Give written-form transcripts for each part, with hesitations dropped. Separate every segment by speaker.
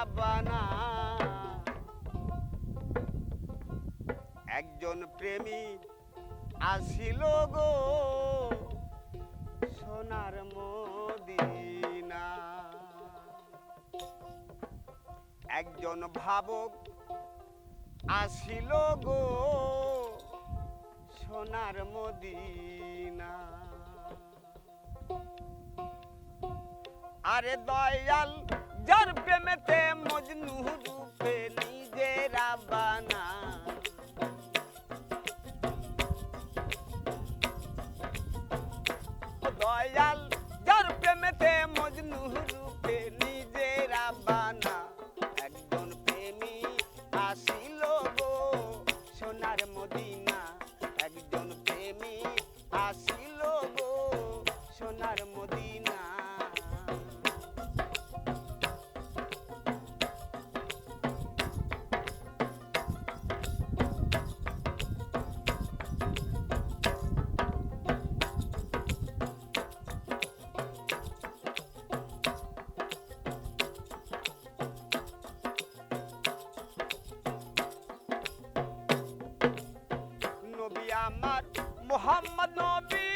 Speaker 1: রাবানা একজন প্রেমিক আসিল গো সোনার মদিনা একজন ভাবক আসিল গো সোনার মদিনা আরে দয়াল যার প্রেমেতে মজনু রূপে নিজে রাবানা দয়াল যার প্রেমেতে মজনু রূপে নিজে রাবানা একজন প্রেমী আসিল গো সোনার মদিনা একজন প্রেমী আসিল গো সোনার মদিনা নবী আমার মোহাম্মদ নবী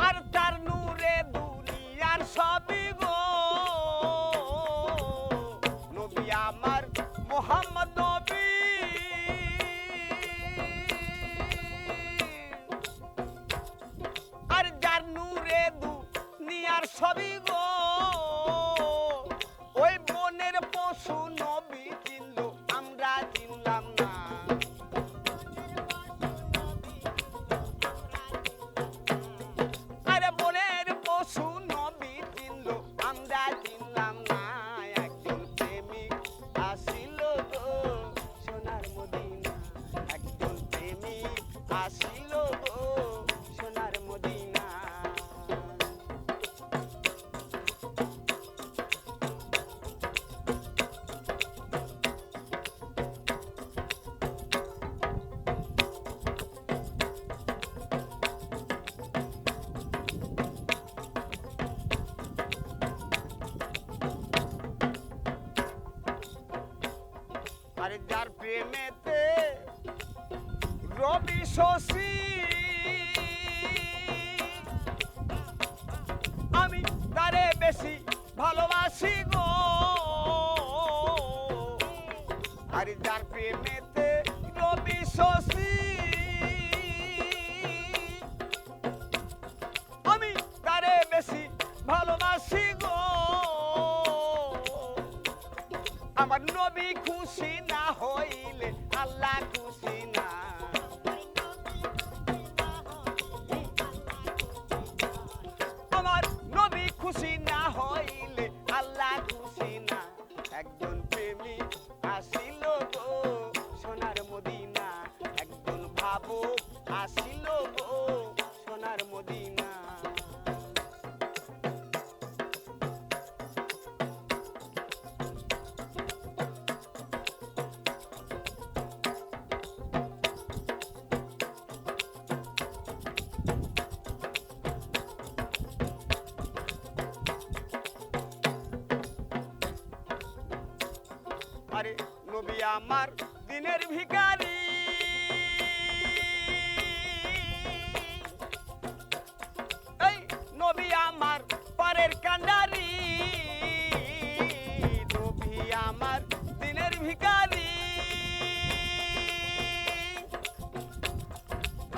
Speaker 1: আর তার নূরে দুনিয়ার সবই গো নবী আমার মোহাম্মদ নবী আর যার নূরে দুনিয়ার সবই গো ওই বনের পশু নবী চিনলো আমরা চিনলাম না আরে বনের পশু নবী চিনলো আমরা চিনলাম না একজন প্রেমিক আসিল গো সোনার মদিনা একজন প্রেমিক আসিল গো সোনার মদিনা আরে যার প্রেমেতে রবি শশী আমি তারে বেশি ভালোবাসি গো আরে যার প্রেমেতে রবি শশী আমি তারে বেশি ভালোবাসি গো আমার নবী খুশি না হইলে আল্লাহ খুশি না আমার নবী খুশি না হইলে আল্লাহ খুশি না একজন প্রেমিক আসিল গো সোনার মদিনা একজন ভাবক আসিল গো সোনার মদিনা আরে নবী আমার দিনের ভিখারি এই নবী আমার পারের কান্ডারি নবী আমার দিনের ভিখারি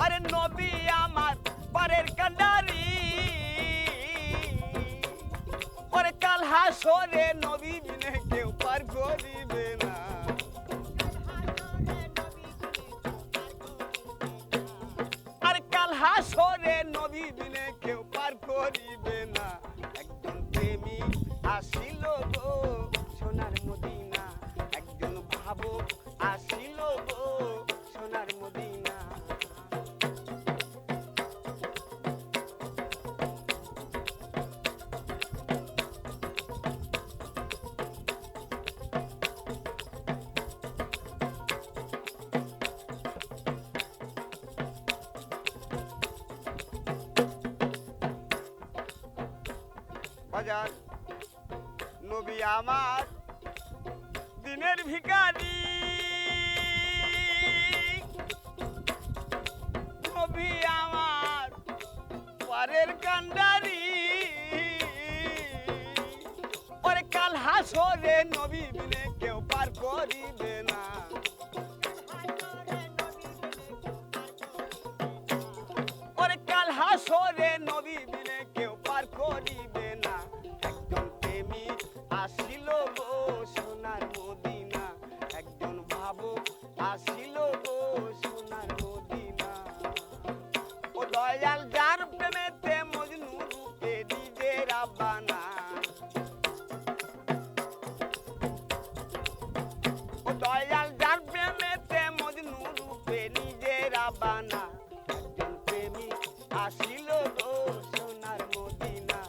Speaker 1: আরে নবী আমার পারের কান্ডারি পরে কাল হাসরে নবী বিনে কেউ পার করিবে না আর কাল হাসরে নবী বিনে কেউ পার করিবে না একজন প্রেমিক আসিল গো সোনার মদিনা একজন ভাবক আসিল গো সোনার মদিনা বাজার নবী আমার দিনের ভিখারি, নবী আমার পরের কান্ডারি। ওরে কাল হাসরে নবী বিনে কেউ পার করিবে না। ওরে কাল হাসরে নবী বিনে কেউ পার করিবে না। একজন প্রেমিক আসিল গো সোনার মদিনা, একজন ভাবুক আসিল গো সোনার মদিনা। ও দয়াল যার প্রেমেতে মজনু রূপে দিবে রাব্বানা, ও দয়াল যার প্রেমেতে মজনু রূপে নিজে রাব্বানা। একজন প্রেমিক আসিল গো সোনার মদিনা,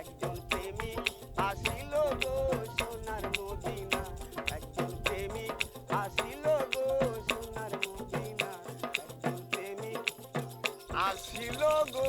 Speaker 1: একজন প্রেমিক আসিল গো সোনার মদিনা, একজন প্রেমিক আসিল গো সোনার মদিনা, একজন প্রেমিক আসিল গো।